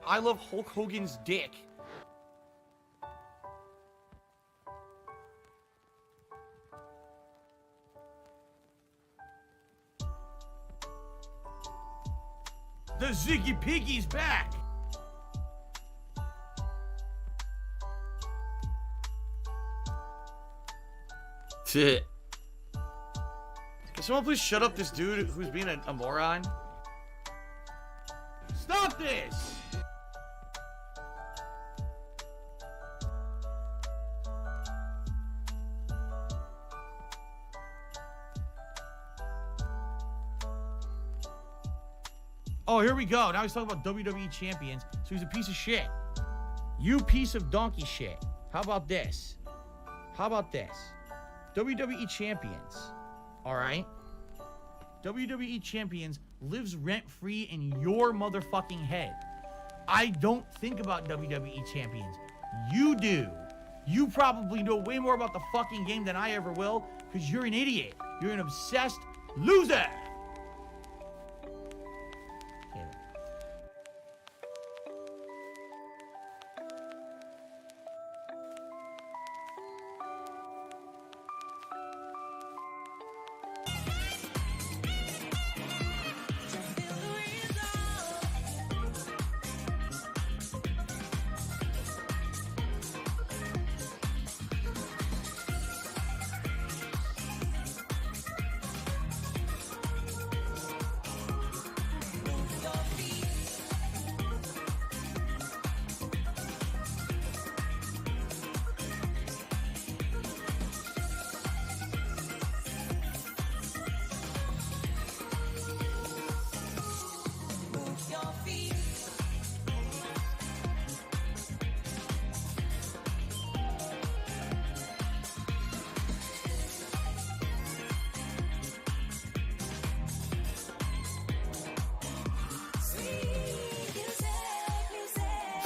I love Hulk Hogan's dick. The Ziggy Piggy's back! Can someone please shut up this dude who's being a moron? Stop this! Oh, here we go. Now he's talking about WWE champions, so he's a piece of shit. You piece of donkey shit. How about this? How about this? WWE champions, all right? WWE champions lives rent-free in your motherfucking head. I don't think about WWE champions. You do. You probably know way more about the fucking game than I ever will, because you're an idiot. You're an obsessed loser.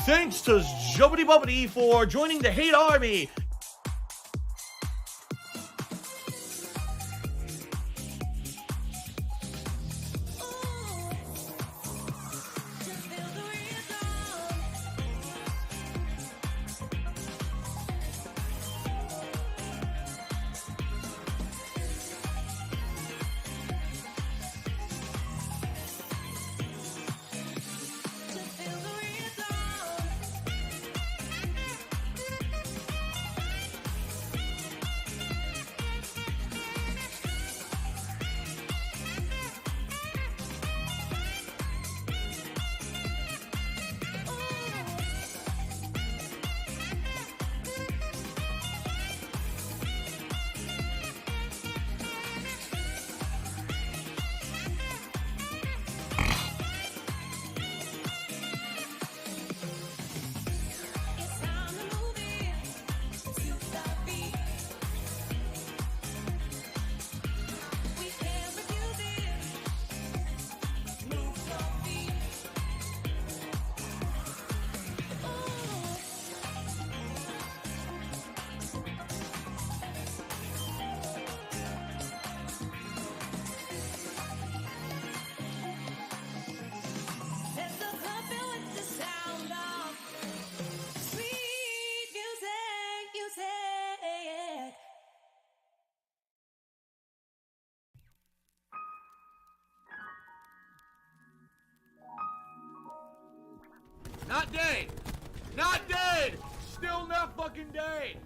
Thanks to Jubbity Bubbity for joining the hate army. Not dead! Not dead! Still not fucking dead!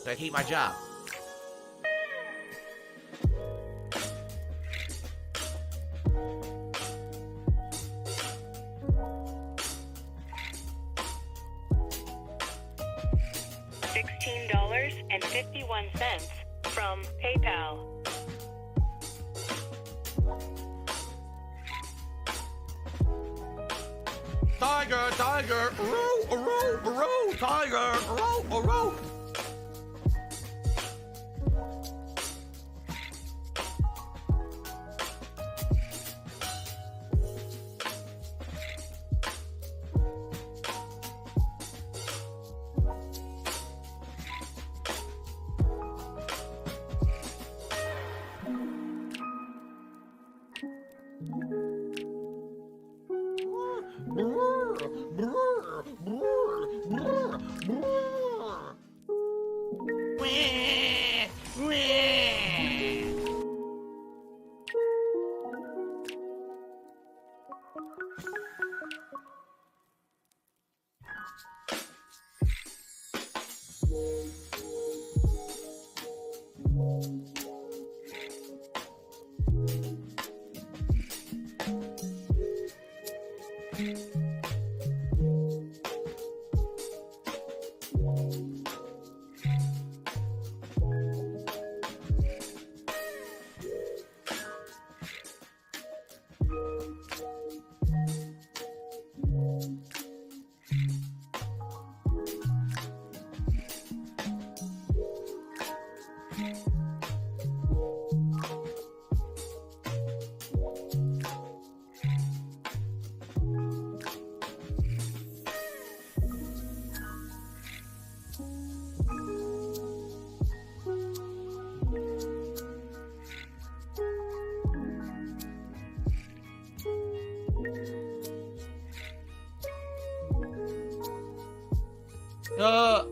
I hate my job. $16.51 from PayPal. tiger, tiger, tiger, Uh.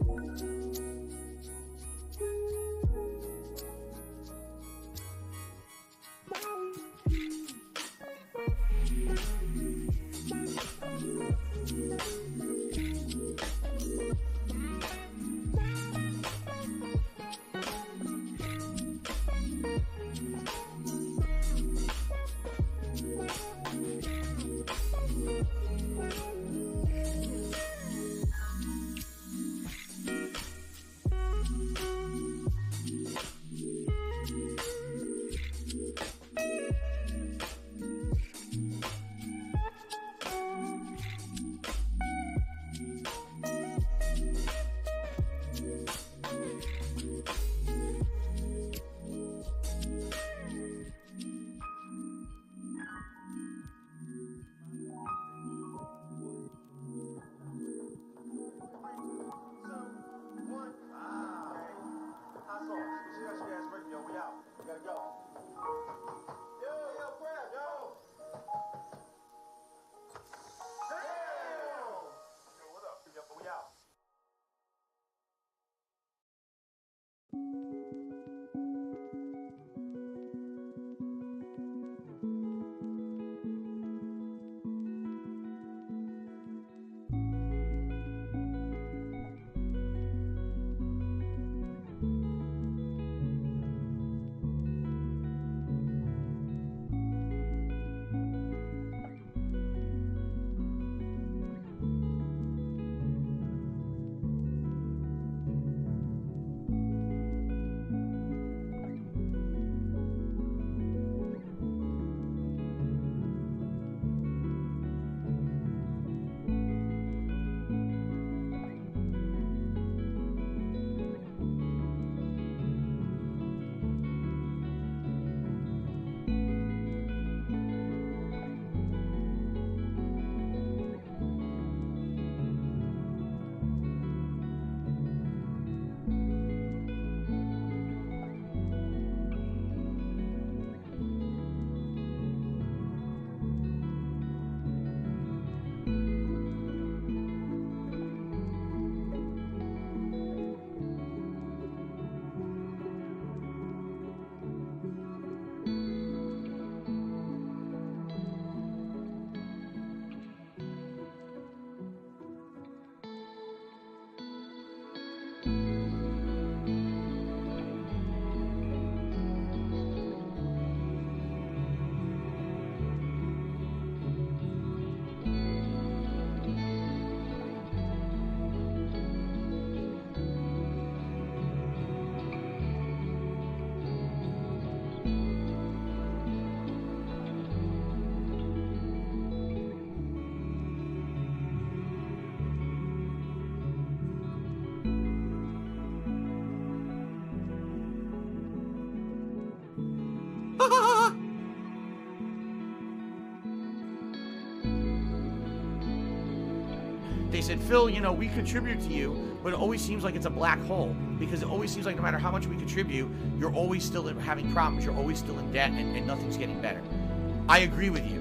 They said, Phil, you know, we contribute to you, but it always seems like it's a black hole, because it always seems like no matter how much we contribute, you're always still having problems, you're always still in debt, and nothing's getting better. I agree with you.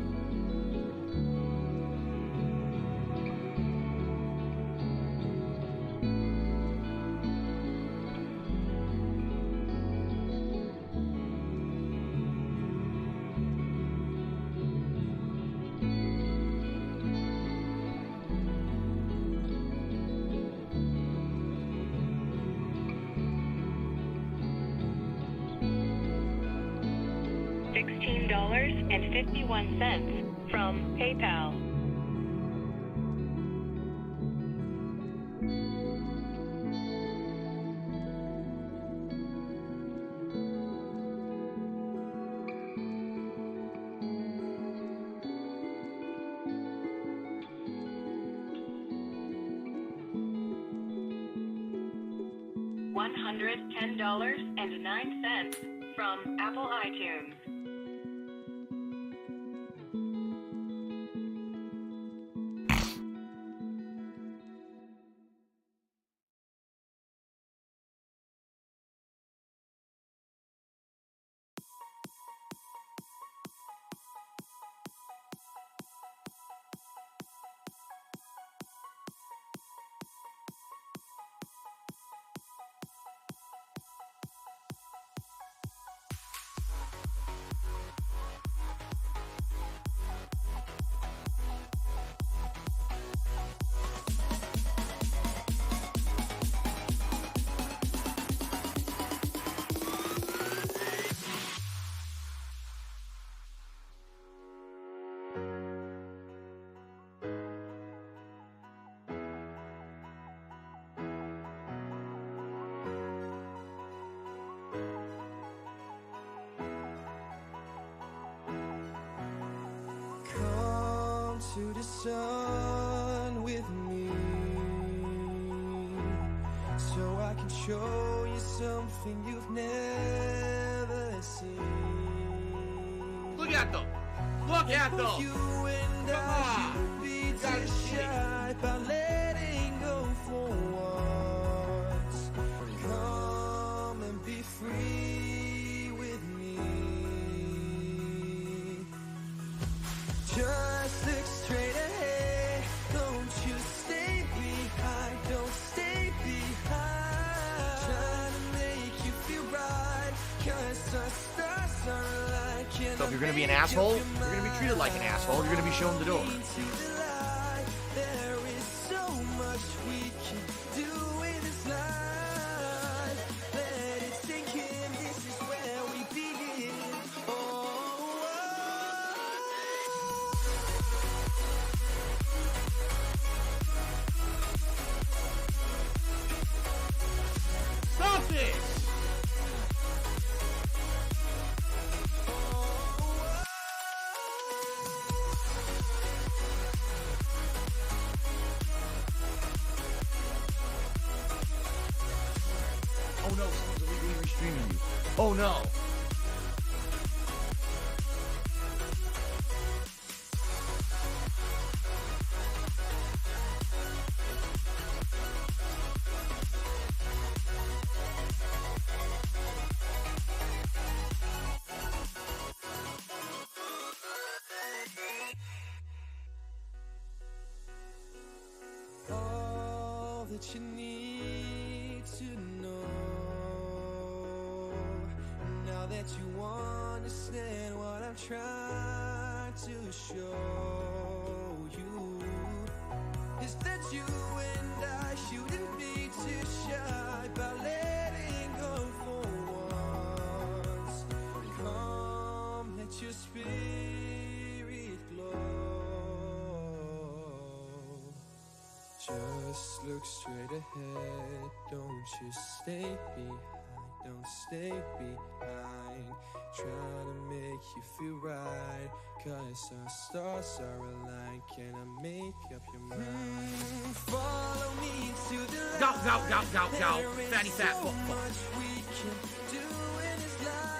$16.51 from PayPal. $110.09 from Apple iTunes. To the sun with me, so I can show you something you've never seen. Look at them. Look at them. You and I shouldn't be too shy about letting go for once. Come and be free with me. Just look straight ahead. Don't you stay behind. Don't stay behind. Trying to make you feel right. 'Cause our stars are aligned. So if you're gonna be an asshole, you're gonna be treated like an asshole. You're gonna be shown the door. There is so much we can do in this life. Let it sink in. This is where we begin. Stop this! Oh no, someone's illegally restreaming you. Oh no. All that you need to know, now that you understand what I'm trying to show you, is that you and I shouldn't be too shy about letting go for once. Come, let your spirit glow. Just look straight ahead, don't you stay behind, don't stay behind. Try to make you feel right, 'cause our stars are aligned. Can I make up your mind? Follow me to the light. Go, go, go, go, go. Fatty fat fuck, fuck. Much we can do in this life.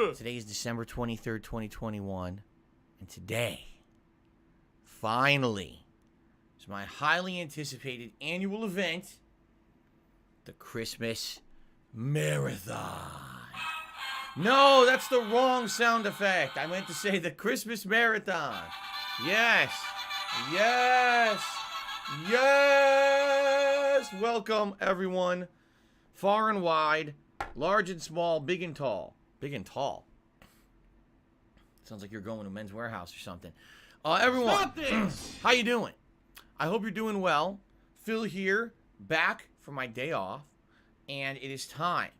Today is December 23rd, 2021. And today, finally, is my highly anticipated annual event, the Christmas Marathon. No, that's the wrong sound effect. I meant to say the Christmas Marathon. Yes. Yes. Yes. Welcome, everyone. Far and wide, large and small, big and tall. Big and tall. Sounds like you're going to Men's Warehouse or something. Everyone, stop this! How you doing? I hope you're doing well. Phil here, back for my day off, and it is time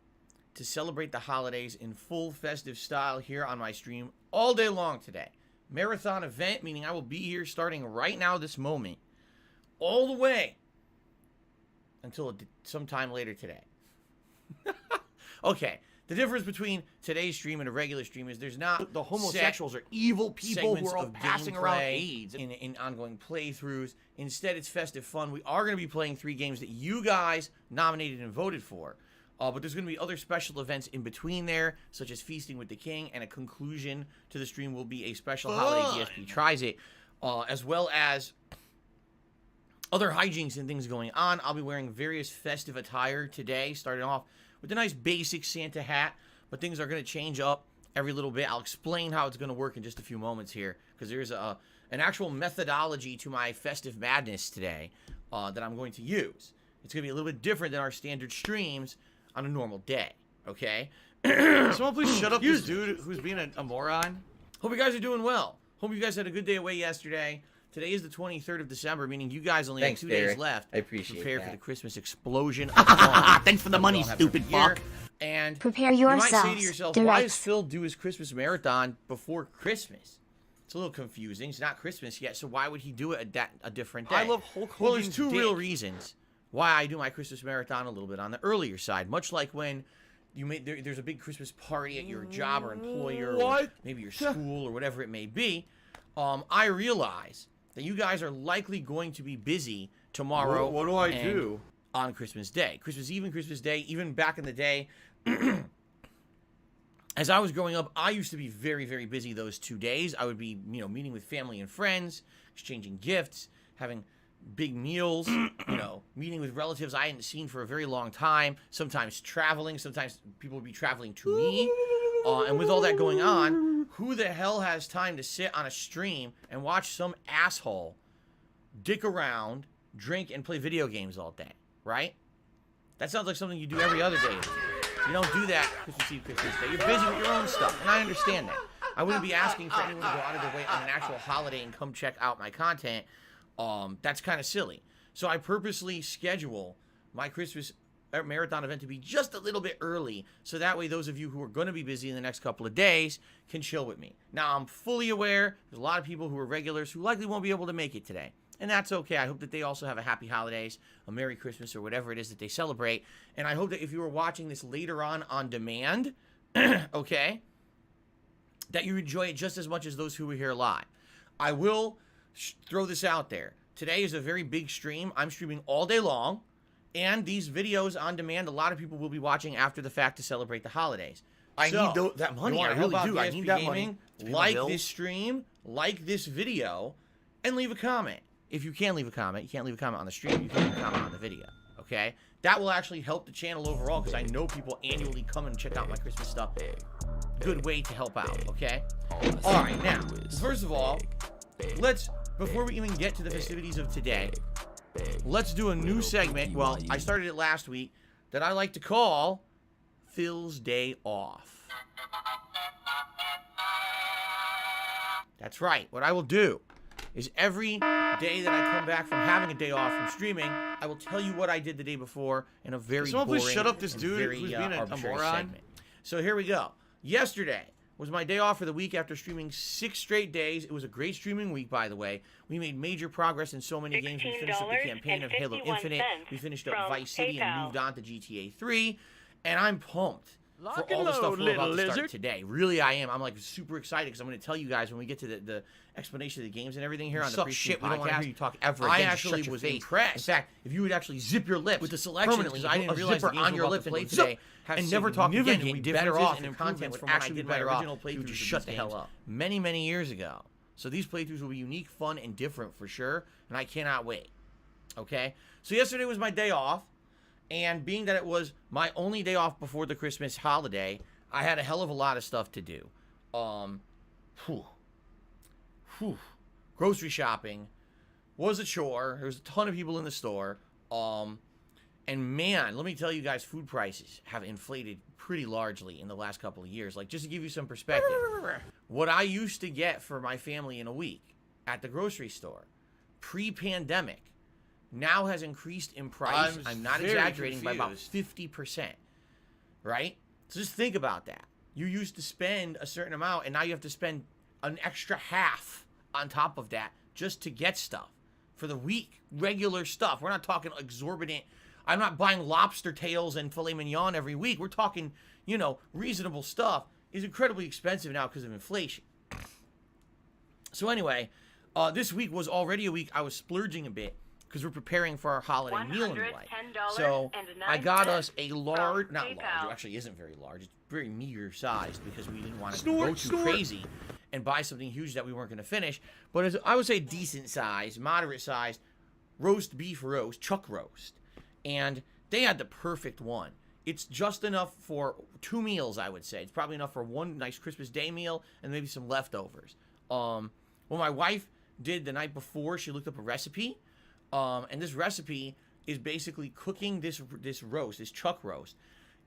to celebrate the holidays in full festive style here on my stream all day long today. Marathon event, meaning I will be here starting right now, this moment, all the way until sometime later today. Okay. The difference between today's stream and a regular stream is there's not the homosexuals are evil people who are all passing around AIDS in ongoing playthroughs. Instead, it's festive fun. We are going to be playing 3 games that you guys nominated and voted for. But there's going to be other special events in between there, such as Feasting with the King, and a conclusion to the stream will be a special holiday DSP Tries It, as well as other hijinks and things going on. I'll be wearing various festive attire today, starting off with a nice basic Santa hat, but things are going to change up every little bit. I'll explain how it's going to work in just a few moments here, because there's an actual methodology to my festive madness today that I'm going to use. It's going to be a little bit different than our standard streams on a normal day, okay? Someone please shut up this dude who's being a moron. Hope you guys are doing well. Hope you guys had a good day away yesterday. Today is the 23rd of December, meaning you guys only have 2 days left. I appreciate Prepare that. for the Christmas explosion. Thanks for the money, stupid fuck. And Prepare you might yourselves. say to yourself, Direct. why does Phil do his Christmas marathon before Christmas? It's a little confusing. It's not Christmas yet, so why would he do it a different day? I love Hulk Well, Hogan's there's 2 real dick. reasons why I do my Christmas marathon a little bit on the earlier side. Much like when there's a big Christmas party at your job or employer, or maybe your school or whatever it may be. I realize that you guys are likely going to be busy tomorrow. What do I do? On Christmas Day. Christmas Eve and Christmas Day, even back in the day, as I was growing up, I used to be very, very busy those 2 days. I would be, meeting with family and friends, exchanging gifts, having big meals, meeting with relatives I hadn't seen for a very long time, sometimes traveling, sometimes people would be traveling to me. And with all that going on, who the hell has time to sit on a stream and watch some asshole dick around, drink, and play video games all day, right? That sounds like something you do every other day. You don't do that Christmas Eve, Christmas Day. You're busy with your own stuff, and I understand that. I wouldn't be asking for anyone to go out of their way on an actual holiday and come check out my content. That's kind of silly. So I purposely schedule my Christmas marathon event to be just a little bit early, so that way those of you who are going to be busy in the next couple of days can chill with me. Now, I'm fully aware there's a lot of people who are regulars who likely won't be able to make it today, and that's okay. I hope that they also have a happy holidays, a Merry Christmas, or whatever it is that they celebrate, and I hope that if you are watching this later on demand, okay, that you enjoy it just as much as those who were here live. I will throw this out there. Today is a very big stream. I'm streaming all day long. And these videos on demand, a lot of people will be watching after the fact to celebrate the holidays. I need that money. I really do. I need that money. Like this stream, like this video, and leave a comment. If you can leave a comment, you can't leave a comment on the stream, you can leave a comment on the video, okay? That will actually help the channel overall, because I know people annually come and check out my Christmas stuff. Good way to help out, okay? All right, now, first of all, before we even get to the festivities of today, let's do a new segment. Well, I started it last week that I like to call Phil's Day Off. That's right. What I will do is every day that I come back from having a day off from streaming, I will tell you what I did the day before in a very Someone boring please shut up this and dude very, who's being a arbitrary moron. segment. So here we go. Yesterday was my day off for the week after streaming 6 straight days. It was a great streaming week, by the way. We made major progress in so many games. We finished up the campaign of Halo Infinite. We finished up from Vice City and PayPal. moved on to GTA 3. And I'm pumped. for all the stuff we're about to start today. Really, I am. I'm like super excited because I'm going to tell you guys when we get to the explanation of the games and everything here on the pre-stream podcast. We don't want to hear you talk ever again. I actually was impressed. In fact, if you would actually zip your lips with the selection, permanently, I didn't realize the on your lip play today, and never talk again, and we'd be better off. And content would actually be better off. You would just shut the hell up. Many years ago. So these playthroughs will be unique, fun, and different for sure, and I cannot wait. Okay? So yesterday was my day off, and being that it was my only day off before the Christmas holiday, I had a hell of a lot of stuff to do. Grocery shopping was a chore. There was a ton of people in the store. And man, let me tell you guys, food prices have inflated pretty largely in the last couple of years. Like, just to give you some perspective, what I used to get for my family in a week at the grocery store pre-pandemic now has increased in price. I'm not exaggerating, by about 50%. Right? So just think about that. You used to spend a certain amount, and now you have to spend an extra half on top of that just to get stuff for the week. Regular stuff. We're not talking exorbitant. I'm not buying lobster tails and filet mignon every week. We're talking, you know, reasonable stuff is incredibly expensive now because of inflation. So anyway, this week was already a week I was splurging a bit because we're preparing for our holiday meal and the like. So I got us a large, not large, it actually isn't very large. It's very meager sized because we didn't want to go too crazy and buy something huge that we weren't going to finish. But as I would say decent size, moderate size, roast beef roast, chuck roast. And they had the perfect one. It's just enough for 2 meals, I would say. It's probably enough for one nice Christmas Day meal and maybe some leftovers. Well, my wife did the night before, she looked up a recipe. And this recipe is basically cooking this roast, this chuck roast,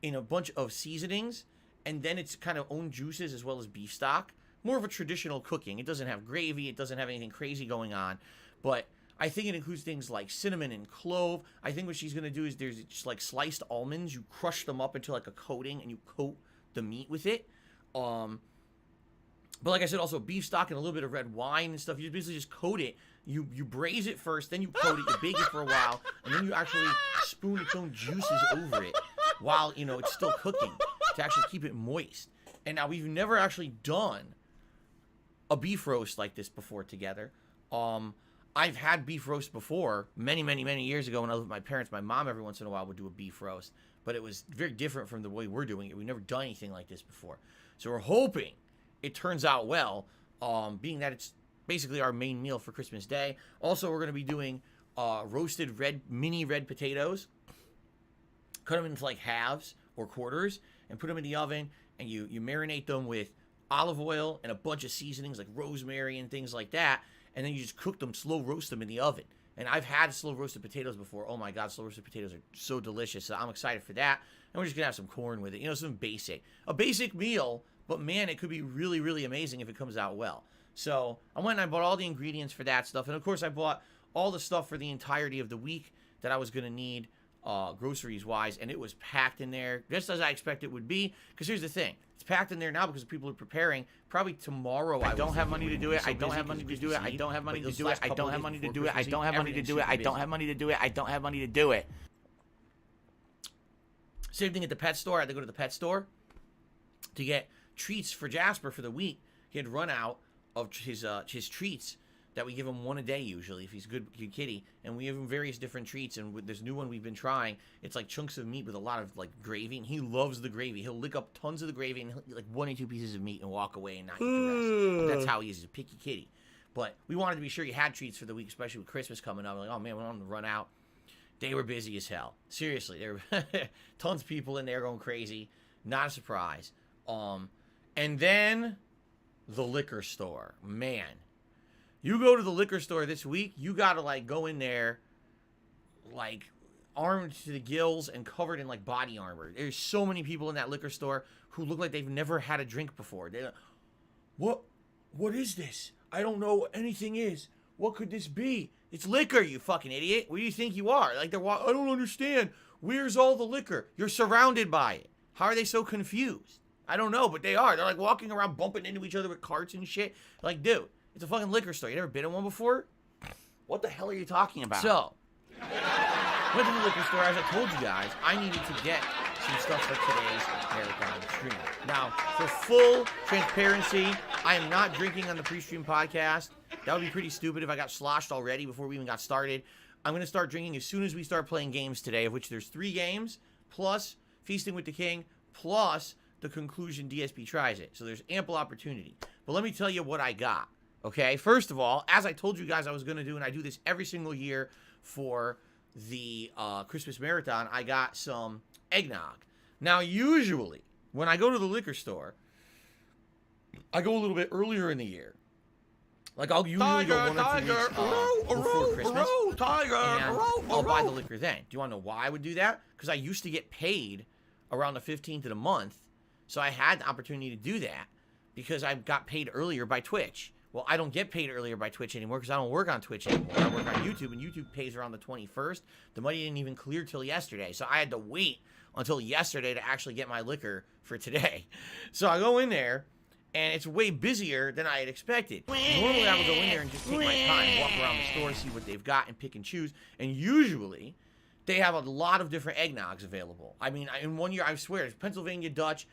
in a bunch of seasonings. And then it's kind of own juices as well as beef stock. More of a traditional cooking. It doesn't have gravy. It doesn't have anything crazy going on. But I think it includes things like cinnamon and clove. I think what she's going to do is there's just like sliced almonds. You crush them up into like a coating and you coat the meat with it. But like I said, also beef stock and a little bit of red wine and stuff. You basically just coat it. You braise it first, then you coat it, you bake it for a while, and then you actually spoon its own juices over it while, you know, it's still cooking to actually keep it moist. And now we've never actually done a beef roast like this before together. I've had beef roast before many years ago when I lived with my parents. My mom every once in a while would do a beef roast, but it was very different from the way we're doing it. We've never done anything like this before. So we're hoping it turns out well, being that it's basically our main meal for Christmas Day. Also, we're going to be doing roasted mini red potatoes. Cut them into like halves or quarters and put them in the oven, and you marinate them with olive oil and a bunch of seasonings like rosemary and things like that. And then you just cook them, slow roast them in the oven. And I've had slow roasted potatoes before. Oh my God, slow roasted potatoes are so delicious. So I'm excited for that. And we're just going to have some corn with it. You know, some basic. A basic meal, but man, it could be really amazing if it comes out well. So I went and I bought all the ingredients for that stuff. And of course, I bought all the stuff for the entirety of the week that I was going to need groceries-wise. And it was packed in there, just as I expected it would be. Because here's the thing. It's packed in there now because people are preparing. Probably tomorrow I don't have money to do it. I don't have money to do it. I don't have money to do it. I don't have money to do it. I don't have money to do it. I don't have money to do it. I don't have money to do it. Same thing at the pet store. I had to go to the pet store to get treats for Jasper for the week. He had run out of his treats that we give him one a day usually if he's a good kitty, and we give him various different treats. And with this new one we've been trying, it's like chunks of meat with a lot of like gravy, and he loves the gravy. He'll lick up tons of the gravy and he'll eat like 1 or 2 pieces of meat and walk away and not eat the rest. That's how he is. He's a picky kitty. But we wanted to be sure he had treats for the week, especially with Christmas coming up. Like, oh man, we don't want him to run out. They were busy as hell. Seriously, there were tons of people in there going crazy. Not a surprise. And then the liquor store. Man, you go to the liquor store this week, you gotta like go in there like armed to the gills and covered in like body armor. There's so many people in that liquor store who look like they've never had a drink before. They're like, what is this? I don't know what anything is. What could this be? It's liquor, you fucking idiot. What do you think you are? Like I don't understand. Where's all the liquor? You're surrounded by it. How are they so confused? I don't know, but they are. They're like walking around bumping into each other with carts and shit. Like, dude, it's a fucking liquor store. You never been in one before? What the hell are you talking about? So, went to the liquor store. As I told you guys, I needed to get some stuff for today's marathon stream. Now, for full transparency, I am not drinking on the pre-stream podcast. That would be pretty stupid if I got sloshed already before we even got started. I'm going to start drinking as soon as we start playing games today, of which there's 3 games, plus Feasting with the King, plus the conclusion DSP tries it. So there's ample opportunity. But let me tell you what I got, okay? First of all, as I told you guys I was going to do, and I do this every single year for the Christmas Marathon, I got some eggnog. Now, usually, when I go to the liquor store, I go a little bit earlier in the year. Like, I'll usually go 1 or 2 weeks before Christmas, and I'll buy the liquor then. Do you want to know why I would do that? Because I used to get paid around the 15th of the month, so I had the opportunity to do that because I got paid earlier by Twitch. Well, I don't get paid earlier by Twitch anymore because I don't work on Twitch anymore. I work on YouTube, and YouTube pays around the 21st. The money didn't even clear till yesterday, so I had to wait until yesterday to actually get my liquor for today. So I go in there, and it's way busier than I had expected. Normally, I would go in there and just take my time, walk around the store, see what they've got, and pick and choose. And usually, they have a lot of different eggnogs available. I mean, in one year, I swear, there's Pennsylvania Dutch.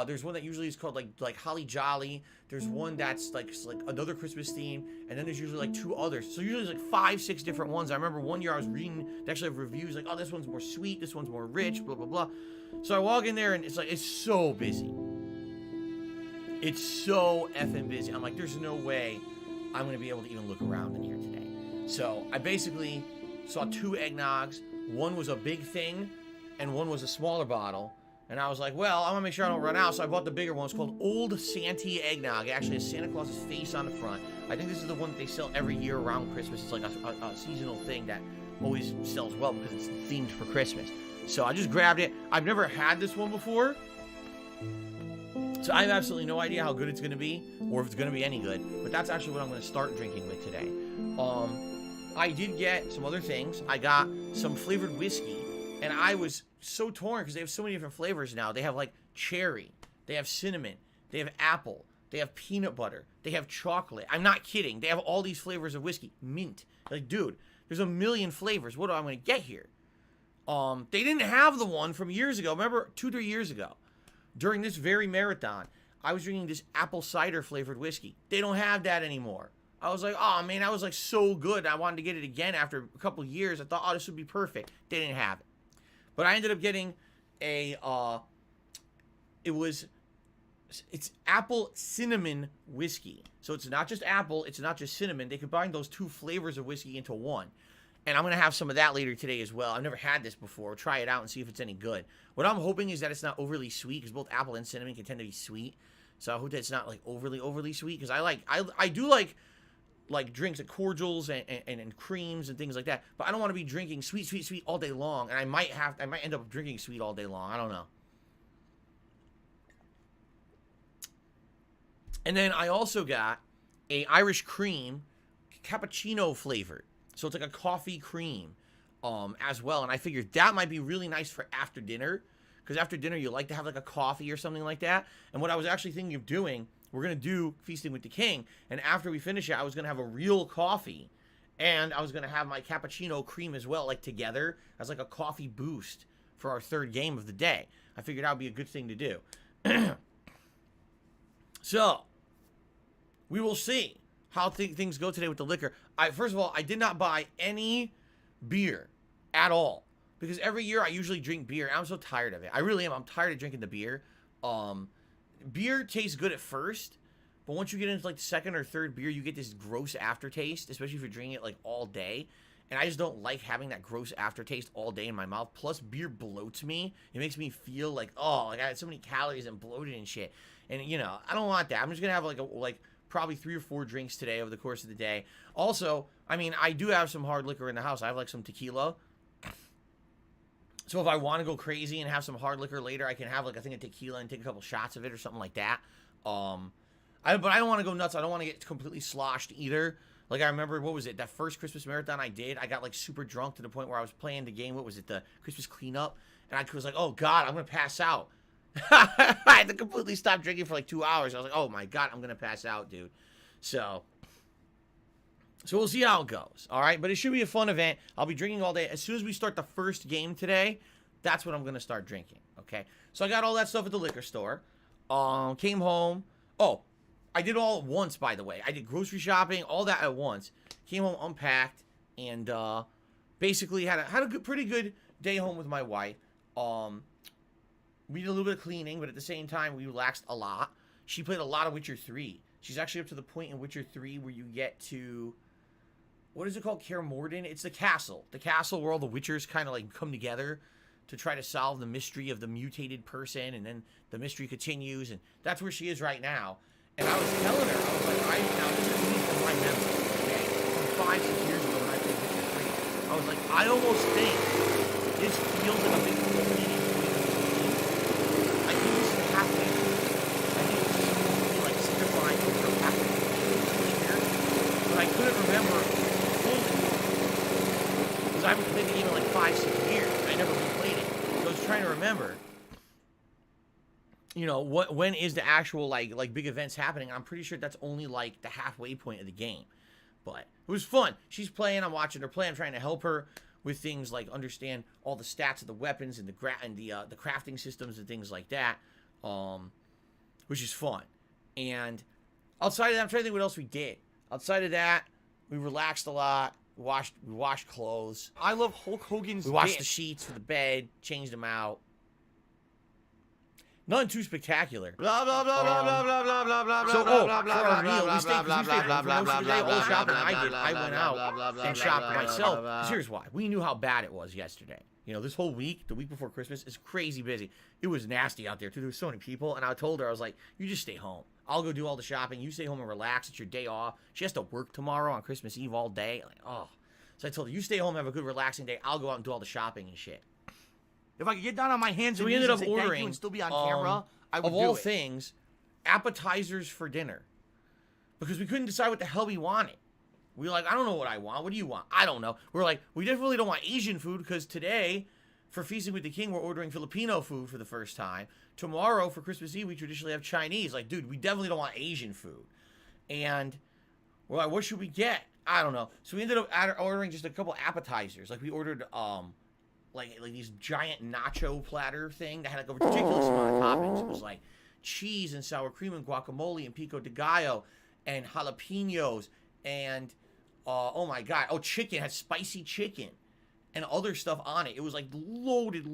There's one that usually is called like Holly Jolly. There's one that's like another Christmas theme, and then there's usually like 2 others. So usually there's like 5, 6 different ones. I remember one year I was reading, they actually have reviews like, oh, this one's more sweet, this one's more rich, blah blah blah. So I walk in there and it's so busy. It's so effing busy. I'm like, there's no way I'm gonna be able to even look around in here today. So I basically saw 2 eggnogs. One was a big thing, and one was a smaller bottle. And I was like, well, I want to make sure I don't run out, so I bought the bigger one. It's called Old Santee Eggnog. It actually has Santa Claus's face on the front. I think this is the one that they sell every year around Christmas. It's like a seasonal thing that always sells well because it's themed for Christmas. So I just grabbed it. I've never had this one before, so I have absolutely no idea how good it's going to be or if it's going to be any good. But that's actually what I'm going to start drinking with today. I did get some other things. I got some flavored whiskey, and I was so torn because they have so many different flavors now. They have like cherry, they have cinnamon, they have apple, they have peanut butter, they have chocolate. I'm not kidding. They have all these flavors of whiskey. Mint. Like, dude, there's a million flavors. What am I going to get here? They didn't have the one from years ago. Remember 2-3 years ago during this very marathon, I was drinking this apple cider flavored whiskey. They don't have that anymore. I was like, oh man, that was like so good. I wanted to get it again after a couple years. I thought, oh, this would be perfect. They didn't have it. But I ended up getting it's apple cinnamon whiskey. So it's not just apple, it's not just cinnamon. They combined those 2 flavors of whiskey into one. And I'm going to have some of that later today as well. I've never had this before. Try it out and see if it's any good. What I'm hoping is that it's not overly sweet, because both apple and cinnamon can tend to be sweet. So I hope that it's not like overly sweet, because I do like drinks like cordials and creams and things like that, but I don't want to be drinking sweet all day long, and I might end up drinking sweet all day long. I don't know. And then I also got a Irish cream cappuccino flavored, so it's like a coffee cream as well, and I figured that might be really nice for after dinner, because after dinner you like to have like a coffee or something like that. And what I was actually thinking of doing, we're going to do Feasting with the King, and after we finish it, I was going to have a real coffee, and I was going to have my cappuccino cream as well, like together, as like a coffee boost for our 3rd game of the day. I figured that would be a good thing to do. So, we will see how things go today with the liquor. First of all, I did not buy any beer at all, because every year I usually drink beer, and I'm so tired of it. I really am. I'm tired of drinking the beer. Beer tastes good at first, but once you get into like the 2nd or 3rd beer, you get this gross aftertaste, especially if you're drinking it like all day. And I just don't like having that gross aftertaste all day in my mouth. Plus, beer bloats me. It makes me feel like, oh, like I had so many calories and bloated and shit. And you know, I don't want that. I'm just gonna have like probably 3 or 4 drinks today over the course of the day. Also, I mean, I do have some hard liquor in the house. I have like some tequila. So if I want to go crazy and have some hard liquor later, I can have like, I think, a tequila and take a couple shots of it or something like that. But I don't want to go nuts. I don't want to get completely sloshed either. Like, I remember, what was it? That first Christmas marathon I did, I got like super drunk to the point where I was playing the game. What was it? The Christmas cleanup. And I was like, oh God, I'm going to pass out. I had to completely stop drinking for like 2 hours. I was like, oh my God, I'm going to pass out, dude. So we'll see how it goes. All right. But it should be a fun event. I'll be drinking all day. As soon as we start the first game today, That's what I'm going to start drinking, okay? So I got all that stuff at the liquor store. Came home. Oh, I did all at once, by the way. I did grocery shopping, all that at once. Came home, unpacked, and basically had a pretty good day home with my wife. We did a little bit of cleaning, but at the same time, we relaxed a lot. She played a lot of Witcher 3. She's actually up to the point in Witcher 3 where you get to... What is it called? Kaer Morhen? It's the castle. The castle where all the Witchers kind of like come together to try to solve the mystery of the mutated person, and then the mystery continues, and that's where she is right now. And I was telling her, I was like, now this is me from my memory, okay? From 5-6 years ago when I played Witcher 3. I was like, I almost think this feels like a big culminating point of this game. I think this is happening. I think this is supposed to be like signifying what's happening here. But I couldn't remember fully. Because I haven't played the game in like 5-6 years. I never replayed it. So I was trying to remember, you know, when is the actual like big events happening. I'm pretty sure that's only like the halfway point of the game. But it was fun. She's playing, I'm watching her play, I'm trying to help her with things like understand all the stats of the weapons and the crafting systems and things like that, which is fun. And outside of that, I'm trying to think what else we did. Outside of that, we relaxed a lot. We washed clothes. I love Hulk Hogan's We washed dick. the sheets for the bed, changed them out. Nothing too spectacular. Blah blah blah blah blah blah blah blah blah So, blah for blah blah our blah meal, we stayed blah home blah for most of the day. All the shopping I did, I went out blah and shopped myself. 'Cause here's why. We knew how bad it was yesterday. You know, this whole week, the week before Christmas, is crazy busy. It was nasty out there, too. There were so many people. And I told her, I was like, you just stay home. I'll go do all the shopping. You stay home and relax. It's your day off. She has to work tomorrow on Christmas Eve all day. Like, oh. So I told her, you stay home, have a good relaxing day. I'll go out and do all the shopping and shit. If I could get down on my hands So and we knees ended and up say thank you ordering, and still be on camera, I would of do all it. things, appetizers for dinner. Because we couldn't decide what the hell we wanted. We were like, I don't know what I want. What do you want? I don't know. We're like, we definitely don't want Asian food because today, for Feasting with the King, we're ordering Filipino food for the first time. Tomorrow, for Christmas Eve, we traditionally have Chinese. Like, dude, we definitely don't want Asian food. And we're like, what should we get? I don't know. So we ended up ordering just a couple appetizers. Like, we ordered, like these giant nacho platter thing that had like a ridiculous amount of toppings. It was like cheese and sour cream and guacamole and pico de gallo and jalapenos and oh my god, chicken, had spicy chicken and other stuff on it. It was like loaded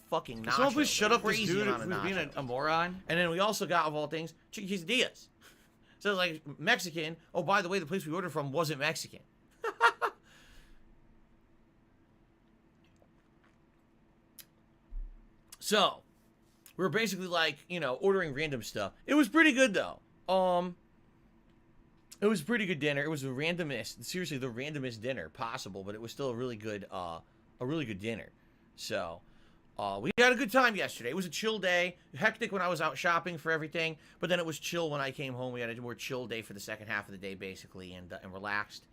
fucking nachos. Can someone please shut up this Crazy dude amount of who's being nachos. a moron? And then we also got, of all things, chicken quesadillas. So it was like Mexican. Oh, by the way, the place we ordered from wasn't Mexican. So, we were basically like, you know, ordering random stuff. It was pretty good though. It was a pretty good dinner. It was the randomest dinner possible, but it was still a really good dinner. So, we had a good time yesterday. It was a chill day, hectic when I was out shopping for everything, but then it was chill when I came home. We had a more chill day for the second half of the day, basically, and relaxed.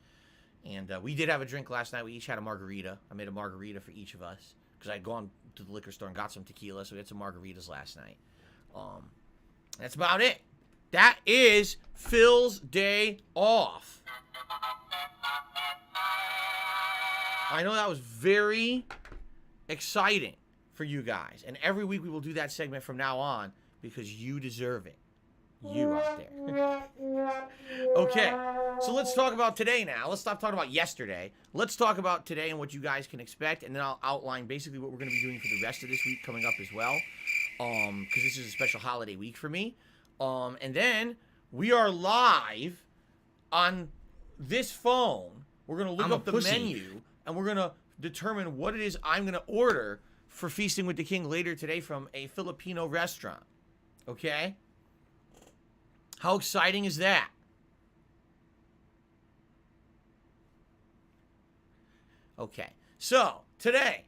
And we did have a drink last night. We each had a margarita. I made a margarita for each of us because I'd gone to the liquor store and got some tequila, so we had some margaritas last night. That's about it. That is Phil's day off. I know that was very exciting for you guys, and every week we will do that segment from now on because you deserve it. You out there. Okay, so let's talk about today now. Let's stop talking about yesterday. Let's talk about today and what you guys can expect, and then I'll outline basically what we're going to be doing for the rest of this week coming up as well, because this is a special holiday week for me. And then we are live on this phone. We're going to look up the menu, and we're going to determine what it is I'm going to order for Feasting with the King later today from a Filipino restaurant. Okay? How exciting is that? Okay, so today,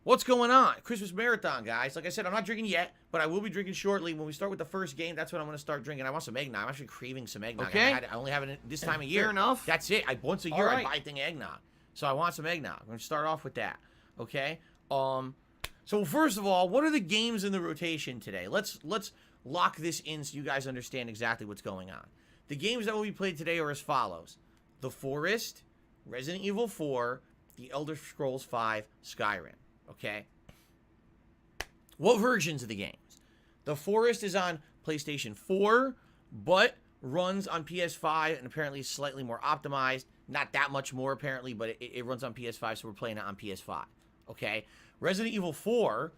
what's going on? Christmas marathon, guys. Like I said, I'm not drinking yet, but I will be drinking shortly. When we start with the first game, that's when I'm going to start drinking. I want some eggnog. I'm actually craving some eggnog. Okay. I only have it this time of year. Fair enough. That's it. Once a year, All right. I buy a thing of eggnog. So I want some eggnog. I'm going to start off with that. Okay? So first of all, what are the games in the rotation today? Let's lock this in so you guys understand exactly what's going on. The games that will be played today are as follows: The Forest, Resident Evil 4, The Elder Scrolls V, Skyrim. Okay? What versions of the games? The Forest is on PlayStation 4, but runs on PS5 and apparently is slightly more optimized. Not that much more, apparently, but it runs on PS5, so we're playing it on PS5. Okay? Resident Evil 4,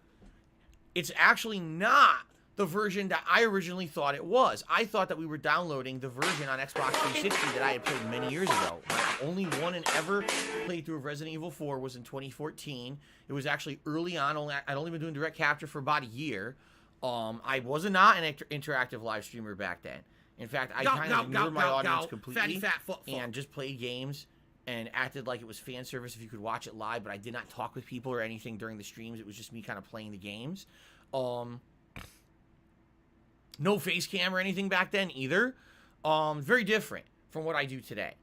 it's actually not the version that I originally thought it was. I thought that we were downloading the version on Xbox 360 that I had played many years ago. My only one and ever playthrough of Resident Evil 4 was in 2014. It was actually early on. I'd only been doing direct capture for about a year. I was not an interactive live streamer back then. In fact, I kind of ignored my audience completely and just played games and acted like it was fan service if you could watch it live, but I did not talk with people or anything during the streams. It was just me kind of playing the games. No face cam or anything back then either. Very different from what I do today.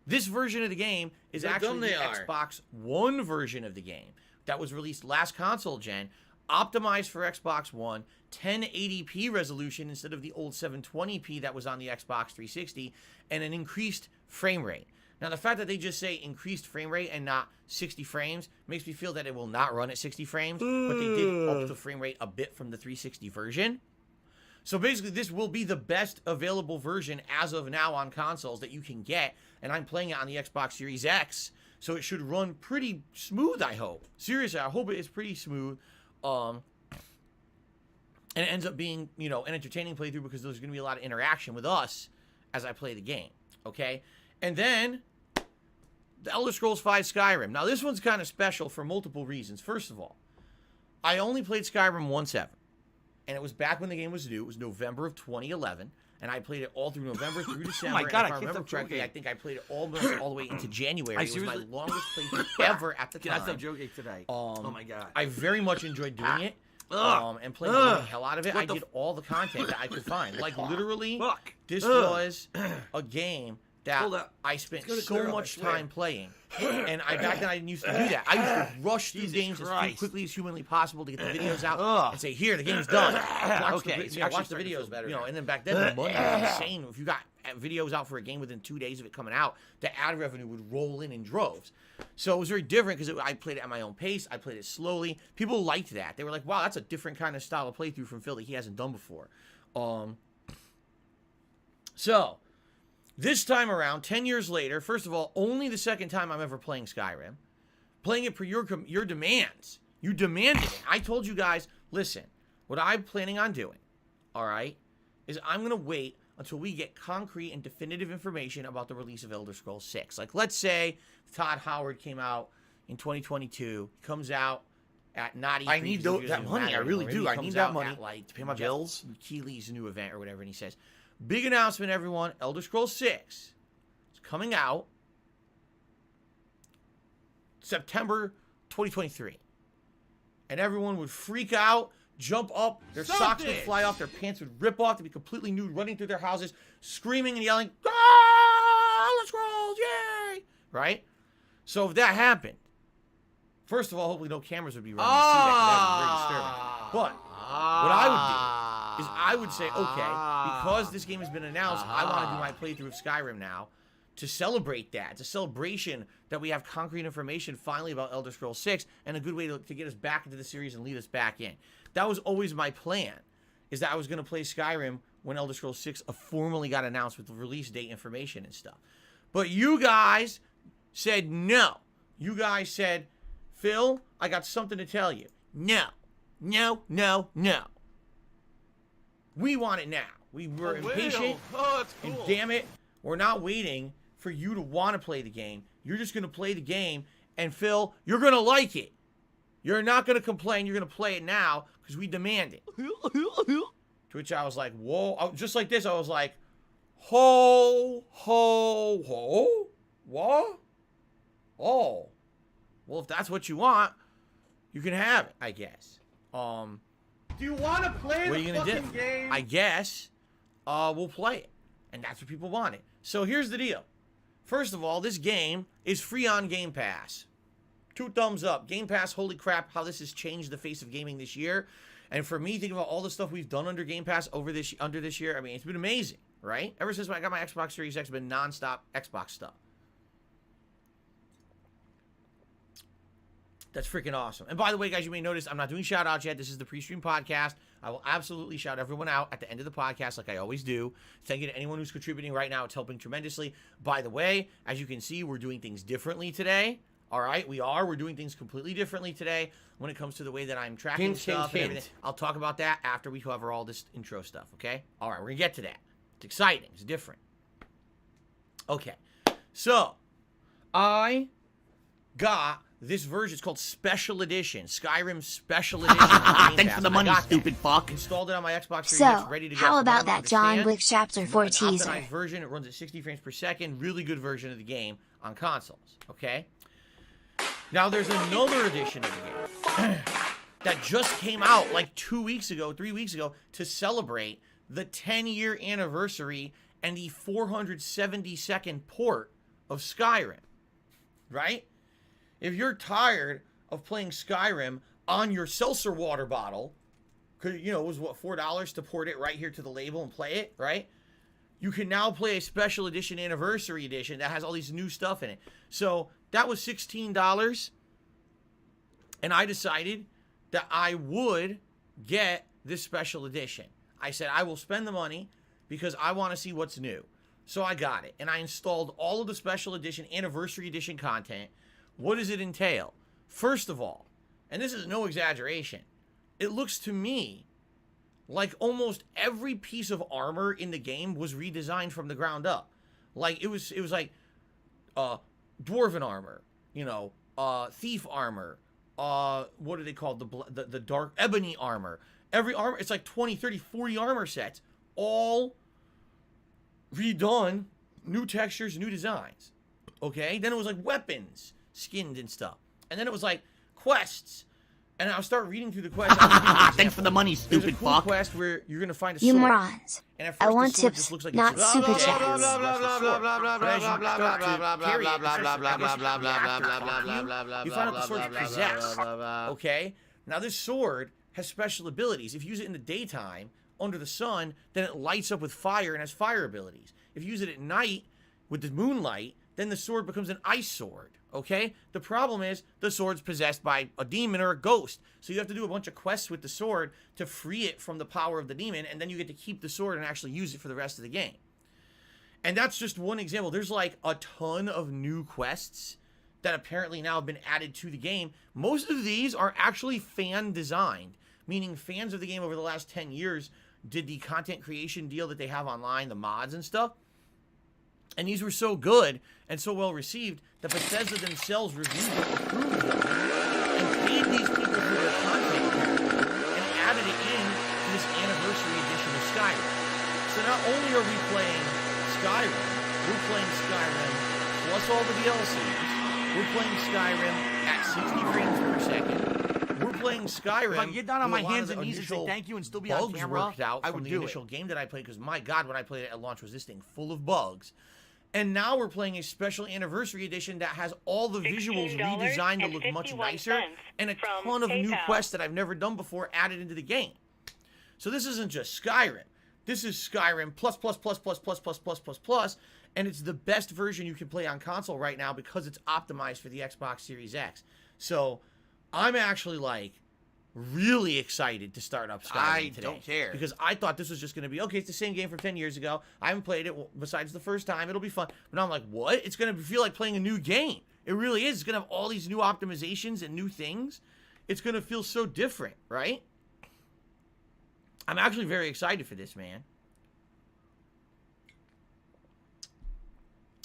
This version of the game is actually the Xbox One version of the game that was released last console gen, optimized for Xbox One, 1080p resolution instead of the old 720p that was on the Xbox 360, and an increased frame rate. Now, the fact that they just say increased frame rate and not 60 frames makes me feel that it will not run at 60 frames, but they did up the frame rate a bit from the 360 version. So basically, this will be the best available version as of now on consoles that you can get, and I'm playing it on the Xbox Series X, so it should run pretty smooth, I hope. Seriously, I hope it is pretty smooth. And it ends up being, you know, an entertaining playthrough because there's going to be a lot of interaction with us as I play the game, okay? And then, the Elder Scrolls V Skyrim. Now, this one's kind of special for multiple reasons. First of all, I only played Skyrim once ever. And it was back when the game was new. It was November of 2011. And I played it all through November through December. Oh my God, and if I remember correctly, I think I played it all the way into January. It was my longest playthrough ever at the time. I stopped joking today. Oh my God. I very much enjoyed doing it. And playing the hell out of it. I did all the content that I could find. Like, literally, this was a game that I spent so much time playing. And back then I didn't used to do that. I used to rush through games as quickly as humanly possible to get the videos out and say, here, the game's done. Watch the videos better. You know, and then back then the money was insane. If you got videos out for a game within 2 days of it coming out, the ad revenue would roll in droves. So it was very different because I played it at my own pace. I played it slowly. People liked that. They were like, wow, that's a different kind of style of playthrough from Phil that he hasn't done before. So this time around, 10 years later, first of all, only the second time I'm ever playing Skyrim. Playing it per your demands. You demanded it. I told you guys, listen, what I'm planning on doing, all right, is I'm going to wait until we get concrete and definitive information about the release of Elder Scrolls 6. Like, let's say Todd Howard came out in 2022, comes out at not I need that money. I really do. I need that money like, to pay my bills. Keeley's new event or whatever, and he says, big announcement, everyone. Elder Scrolls 6 is coming out September 2023. And everyone would freak out, jump up, their socks would fly off, their pants would rip off, they'd be completely nude, running through their houses, screaming and yelling, ah, Elder Scrolls, yay! Right? So if that happened, first of all, hopefully no cameras would be running to see that, 'cause that would be very disturbing. But what I would do is I would say, okay, because this game has been announced, I want to do my playthrough of Skyrim now to celebrate that. It's a celebration that we have concrete information finally about Elder Scrolls 6 and a good way to get us back into the series and lead us back in. That was always my plan, is that I was going to play Skyrim when Elder Scrolls 6 formally got announced with the release date information and stuff. But you guys said no. You guys said, Phil, I got something to tell you. No. No, no, no. We want it now. We were impatient. That's cool. And damn it, we're not waiting for you to want to play the game. You're just going to play the game. And Phil, you're going to like it. You're not going to complain. You're going to play it now because we demand it. To which I was like, whoa. Just like this, I was like, ho, ho, ho. What? Oh. Well, if that's what you want, you can have it, I guess. Do you want to play the fucking game? I guess we'll play it. And that's what people wanted. So here's the deal. First of all, this game is free on Game Pass. 2 thumbs up. Game Pass, holy crap, how this has changed the face of gaming this year. And for me, think about all the stuff we've done under Game Pass under this year. I mean, it's been amazing, right? Ever since I got my Xbox Series X, it's been nonstop Xbox stuff. That's freaking awesome. And by the way, guys, you may notice I'm not doing shout-outs yet. This is the pre-stream podcast. I will absolutely shout everyone out at the end of the podcast like I always do. Thank you to anyone who's contributing right now. It's helping tremendously. By the way, as you can see, we're doing things differently today. All right? We're doing things completely differently today when it comes to the way that I'm tracking stuff and everything. I'll talk about that after we cover all this intro stuff, okay? All right, we're going to get to that. It's exciting. It's different. Okay. So, I got this version. It's called Special Edition. Skyrim Special Edition. Thanks for the money, stupid fuck. Installed it on my Xbox Series X, ready to go. How about that John Wick Chapter 4 teaser? Optimized version. It runs at 60 frames per second. Really good version of the game on consoles. Okay? Now, there's another edition of the game that just came out like 3 weeks ago, to celebrate the 10-year anniversary and the 472nd port of Skyrim. Right? If you're tired of playing Skyrim on your seltzer water bottle, because, you know, it was, what, $4 to port it right here to the label and play it, right? You can now play a special edition anniversary edition that has all these new stuff in it. So that was $16, and I decided that I would get this special edition. I said I will spend the money because I want to see what's new. So I got it, and I installed all of the special edition, anniversary edition content. What does it entail? First of all, and this is no exaggeration, it looks to me like almost every piece of armor in the game was redesigned from the ground up. Like, it was like dwarven armor, you know, thief armor, what are they called? The dark ebony armor. Every armor, it's like 20, 30, 40 armor sets, all redone, new textures, new designs. Okay? Then it was like weapons, skinned and stuff. And then it was like quests. And I'll start reading through the quests. Thanks for the money, stupid There's a cool fuck. quest where you're going to find a You sword. morons. And at I first want the sword tips, just looks like not it's super just chats. But as you start to carry it, you find out the sword's possessed. Okay? Now this sword has special abilities. If you use it in the daytime, under the sun, then it lights up with fire and has fire abilities. If you use it at night with the moonlight, then the sword becomes an ice sword. Okay? The problem is the sword's possessed by a demon or a ghost. So you have to do a bunch of quests with the sword to free it from the power of the demon, and then you get to keep the sword and actually use it for the rest of the game. And that's just one example. There's like a ton of new quests that apparently now have been added to the game. Most of these are actually fan designed, meaning fans of the game over the last 10 years did the content creation deal that they have online, the mods and stuff. And these were so good and so well received that Bethesda themselves reviewed them, approved them, and paid these people for their content and added it in to this anniversary edition of Skyrim. So not only are we playing Skyrim, we're playing Skyrim plus all the DLCs. We're playing Skyrim at 60 frames per second. We're playing Skyrim. If I could get down on with my a lot hands of and the knees and say initial thank you and still be on bugs camera, worked out I from would the do initial it. game that I played, because my God, when I played it at launch, was this thing full of bugs. And now we're playing a special anniversary edition that has all the visuals redesigned to look much nicer, and a ton of new quests that I've never done before added into the game. So this isn't just Skyrim. This is Skyrim plus, and it's the best version you can play on console right now because it's optimized for the Xbox Series X. So I'm actually like really excited to start up Skyrim today. don't care. Because I thought this was just going to be, okay, it's the same game from 10 years ago. I haven't played it besides the first time. It'll be fun. But now I'm like, what? It's going to feel like playing a new game. It really is. It's going to have all these new optimizations and new things. It's going to feel so different, right? I'm actually very excited for this, man.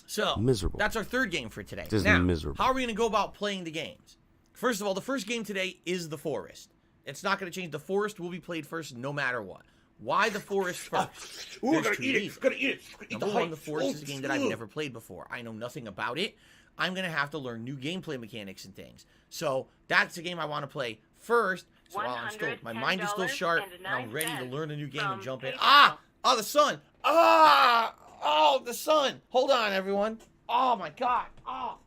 So, Miserable. that's our third game for today. This is now, miserable. how are we going to go about playing the games? First of all, the first game today is The Forest. It's not going to change. The Forest will be played first no matter what. Why The Forest first? Ooh, There's gotta two eat it. reasons. Gotta eat it. Eat Number the one, height. The Forest is a game that I've never played before. I know nothing about it. I'm going to have to learn new gameplay mechanics and things. So that's a game I want to play first. So while I'm still, my mind is still sharp, and I'm ready to learn a new game and jump in. Ah! Oh, the sun! Ah! Oh, the sun! Hold on, everyone. Oh, my God. Oh!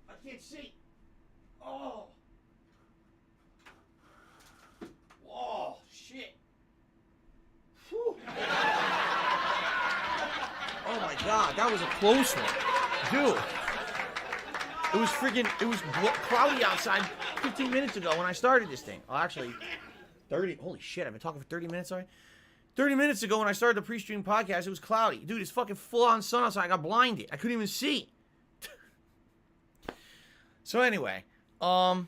I can't see. Oh! Oh, shit. Whew. Oh, my God. That was a close one. Dude. It was cloudy outside, 15 minutes ago when I started this thing. Oh, actually, 30. Holy shit, I've been talking for 30 minutes already. 30 minutes ago when I started the pre-stream podcast, it was cloudy. Dude, it's fucking full-on sun outside. I got blinded. I couldn't even see. So anyway, so,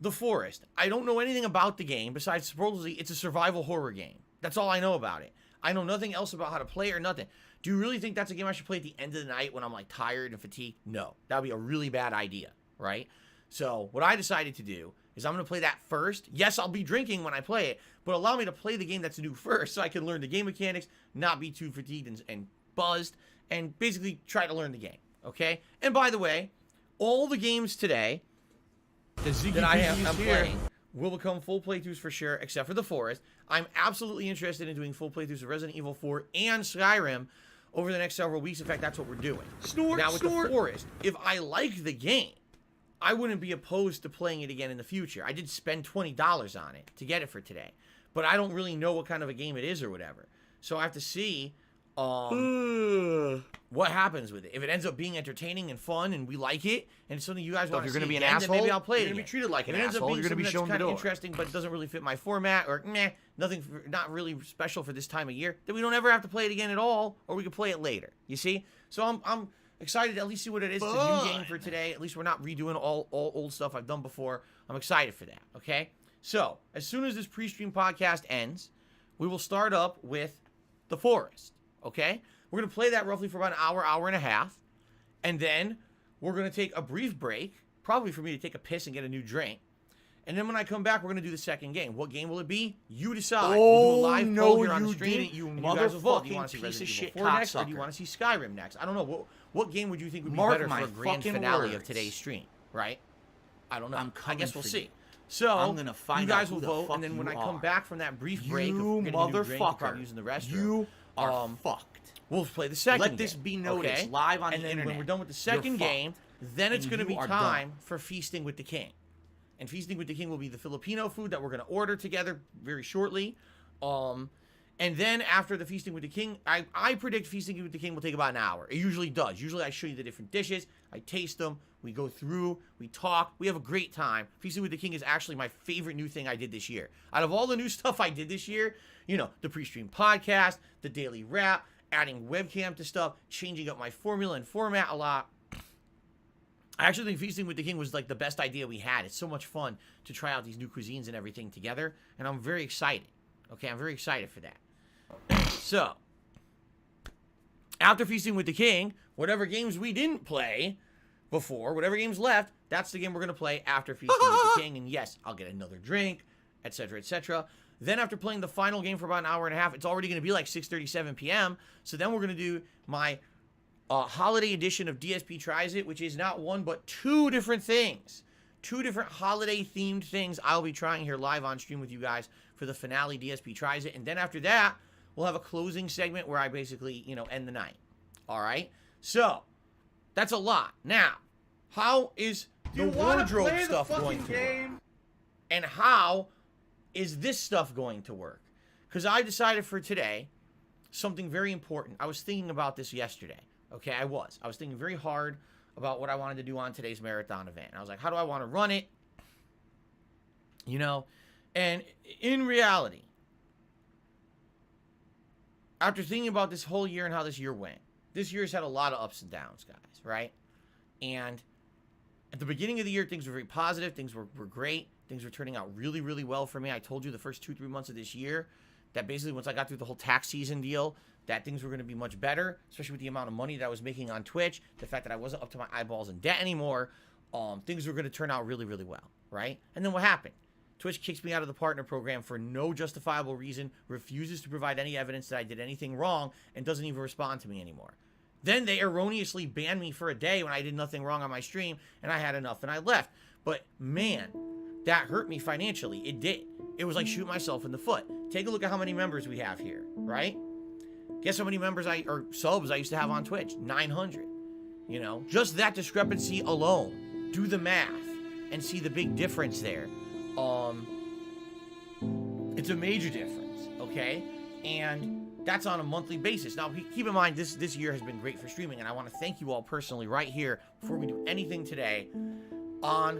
The Forest. I don't know anything about the game besides supposedly it's a survival horror game. That's all I know about it. I know nothing else about how to play or nothing. Do you really think that's a game I should play at the end of the night when I'm like tired and fatigued? No. That would be a really bad idea, right? So, what I decided to do is I'm going to play that first. Yes, I'll be drinking when I play it, but allow me to play the game that's new first so I can learn the game mechanics, not be too fatigued and buzzed, and basically try to learn the game, okay? And by the way, all the games today that I'm playing will become full playthroughs for sure, except for The Forest. I'm absolutely interested in doing full playthroughs of Resident Evil 4 and Skyrim over the next several weeks. In fact, that's what we're doing. Now, with The Forest, if I like the game, I wouldn't be opposed to playing it again in the future. I did spend $20 on it to get it for today, but I don't really know what kind of a game it is or whatever. So I have to see what happens with it. If it ends up being entertaining and fun and we like it and it's something you guys want to see, you're gonna be an again, asshole, then maybe I'll play it. You're gonna be treated like an asshole. You're gonna be shown the kind of door. interesting, but it doesn't really fit my format, or nothing, not really special for this time of year. Then we don't ever have to play it again at all, or we can play it later. You see? So I'm excited to at least see what it is. It's a new game for today. At least we're not redoing all old stuff I've done before. I'm excited for that. Okay. So as soon as this pre-stream podcast ends, we will start up with The Forest. Okay. We're going to play that roughly for about an hour, hour and a half. And then we're going to take a brief break, probably for me to take a piss and get a new drink. And then when I come back, we're going to do the second game. What game will it be? You decide. We'll do a live poll here on the stream. Didn't, you and you guys will vote. Do you motherfucking want to see piece of Resident shit Evil 4 next, or do cocksucker. you want to see Skyrim next? I don't know. What game would you think would be Mark better my for a grand fucking finale of words. today's stream? Right? I don't know. I'm I coming guess we'll for see. you. So I'm gonna find you guys out will who the vote, fuck and then when you I come are. back from that brief break You of getting a new drink, motherfucker. probably using the restroom, You are fucked. we'll play the second Let this game, be noticed okay? live on and the then internet. when we're done with the You're second fucked. game, then it's And going to be you are time for Feasting with the King. And Feasting with the King will be the Filipino food that we're going to order together very shortly. And then after the Feasting with the King, I predict Feasting with the King will take about an hour. It usually does. Usually I show you the different dishes, I taste them, we go through, we talk, we have a great time. Feasting with the King is actually my favorite new thing I did this year. Out of all the new stuff I did this year, you know, the pre-stream podcast, the daily wrap, adding webcam to stuff, changing up my formula and format a lot. I actually think Feasting with the King was like the best idea we had. It's so much fun to try out these new cuisines and everything together, and I'm very excited. Okay, I'm very excited for that. So, after Feasting with the King, whatever games we didn't play before, whatever games left, that's the game we're going to play after Feasting with the King. And yes, I'll get another drink, etc., etc. Then after playing the final game for about an hour and a half, it's already going to be like 6:37 p.m. So then we're going to do my holiday edition of DSP Tries It, which is not one but two different things. Two different holiday-themed things I'll be trying here live on stream with you guys for the finale DSP Tries It. And then after that, we'll have a closing segment where I basically, you know, end the night. All right? So, that's a lot. Now, how is the wardrobe stuff going to work? And how is this stuff going to work? Because I decided for today something very important. I was thinking about this yesterday. Okay, I was thinking very hard about what I wanted to do on today's marathon event. And I was like, how do I want to run it? You know? And in reality, after thinking about this whole year and how this year went, this year's had a lot of ups and downs, guys, right? And at the beginning of the year, things were very positive. Things were great. Things were turning out really, really well for me. I told you the first 2-3 months of this year that basically once I got through the whole tax season deal, that things were going to be much better, especially with the amount of money that I was making on Twitch, the fact that I wasn't up to my eyeballs in debt anymore, things were going to turn out really, really well, right? And then what happened? Twitch kicks me out of the partner program for no justifiable reason, refuses to provide any evidence that I did anything wrong, and doesn't even respond to me anymore. Then they erroneously banned me for a day when I did nothing wrong on my stream, and I had enough, and I left. But, man, that hurt me financially. It did. It was like shooting myself in the foot. Take a look at how many members we have here, right? Guess how many members or subs I used to have on Twitch? 900. You know, just that discrepancy alone. Do the math and see the big difference there. It's a major difference, okay? And that's on a monthly basis. Now, keep in mind, this year has been great for streaming, and I want to thank you all personally right here before we do anything today on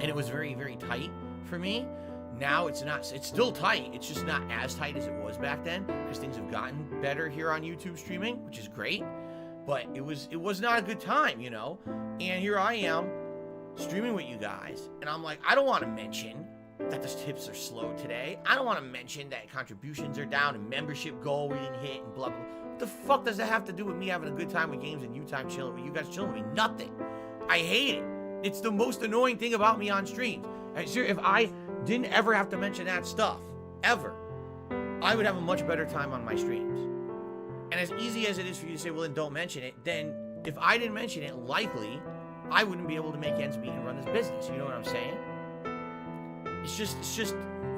and it was very, very tight for me. Now it's not. It's still tight. It's just not as tight as it was back then because things have gotten better here on YouTube streaming, which is great. But it was not a good time, you know. And here I am streaming with you guys, and I'm like, I don't want to mention that the tips are slow today. I don't want to mention that contributions are down and membership goal we didn't hit and blah blah. What the fuck does that have to do with me having a good time with games and you time chilling with you guys chilling with me? Nothing. I hate it. It's the most annoying thing about me on streams. If I didn't ever have to mention that stuff, ever, I would have a much better time on my streams. And as easy as it is for you to say, well, then don't mention it, then if I didn't mention it, likely I wouldn't be able to make ends meet and run this business. You know what I'm saying? It's just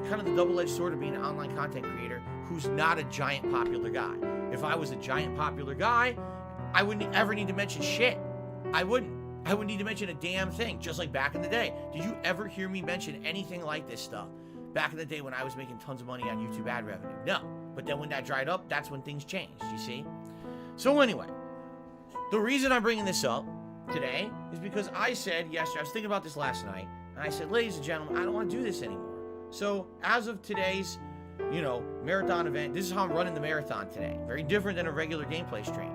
kind of the double-edged sword of being an online content creator who's not a giant popular guy. If I was a giant popular guy, I wouldn't ever need to mention shit. I wouldn't need to mention a damn thing, just like back in the day. Did you ever hear me mention anything like this stuff back in the day when I was making tons of money on YouTube ad revenue? No. But then when that dried up, that's when things changed, you see? So anyway, the reason I'm bringing this up today is because I said yesterday, I was thinking about this last night, and I said, ladies and gentlemen, I don't want to do this anymore. So as of today's, marathon event, this is how I'm running the marathon today. Very different than a regular gameplay stream.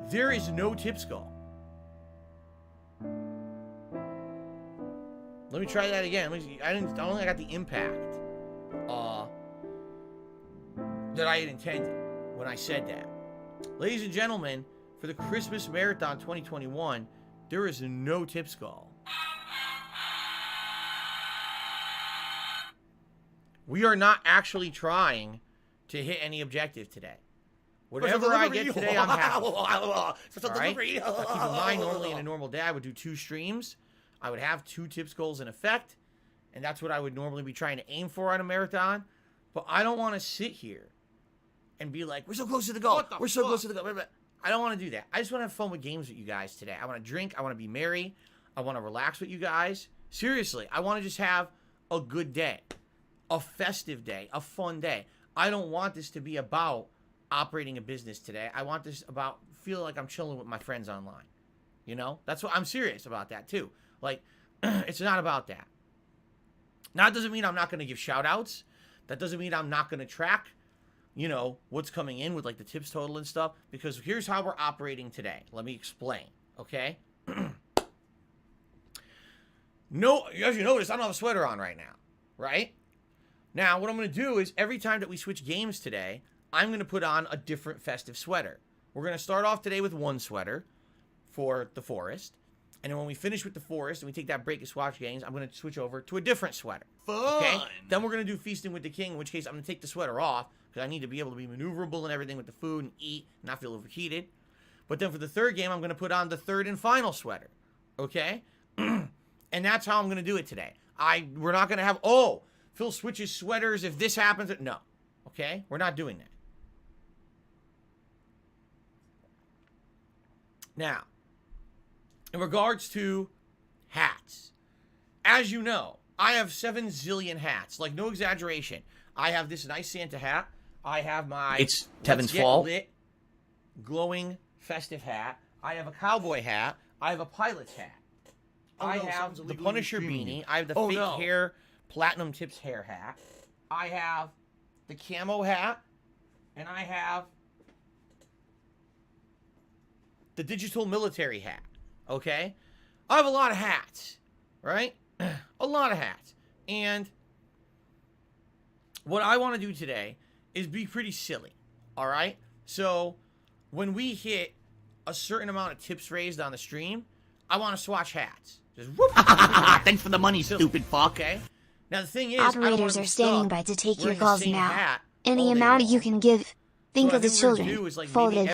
There is no tips goal. Let me try that again. I don't think I got the impact that I had intended when I said that. Ladies and gentlemen, for the Christmas Marathon 2021, there is no tips goal. We are not actually trying to hit any objective today. Whatever I get today, I'm happy. All right? Now, keep in mind, normally in a normal day, I would do 2 streams. I would have 2 tips goals in effect, and that's what I would normally be trying to aim for on a marathon. But I don't want to sit here and be like, we're so close to the goal. We're so close to the goal. I don't want to do that. I just want to have fun with games with you guys today. I want to drink. I want to be merry. I want to relax with you guys. Seriously, I want to just have a good day, a festive day, a fun day. I don't want this to be about operating a business today. I want this about feel like I'm chilling with my friends online. You know, that's what I'm serious about that too. Like, it's not about that. Now, it doesn't mean I'm not going to give shout outs. That doesn't mean I'm not going to track, you know, what's coming in with like the tips total and stuff, because here's how we're operating today. Let me explain. Okay. No, as you notice, I don't have a sweater on right now, right? Now, what I'm going to do is every time that we switch games today, I'm going to put on a different festive sweater. We're going to start off today with one sweater for the forest. And then when we finish with the forest and we take that break and swatch games, I'm going to switch over to a different sweater. Fun. Okay? Then we're going to do feasting with the king, in which case I'm going to take the sweater off because I need to be able to be maneuverable and everything with the food and eat, and not feel overheated. But then for the third game, I'm going to put on the third and final sweater. Okay? And that's how I'm going to do it today. We're not going to have, oh, Phil switches sweaters if this happens. No. Okay? We're not doing that. Now, in regards to hats, as you know, I have 7 zillion hats. Like, no exaggeration. I have this nice Santa hat. I have my It's Tevin's fault. lit, glowing, festive hat. I have a cowboy hat. I have a pilot's hat. I have the Punisher beanie. I have the fake hair, platinum tips hair hat. I have the camo hat. And I have the digital military hat. Okay? I have a lot of hats. Right? A lot of hats. And what I want to do today is be pretty silly. Alright? So, when we hit a certain amount of tips raised on the stream, I want to swatch hats. Just whoop. Thanks for the money, stupid fuck. Okay? Now, the thing is, I don't wanna Operators be are standing stuck by to take your wearing the calls same now. hat Any all day amount long. you can give. Think So of the I think what we're gonna children. do is, like, maybe Folded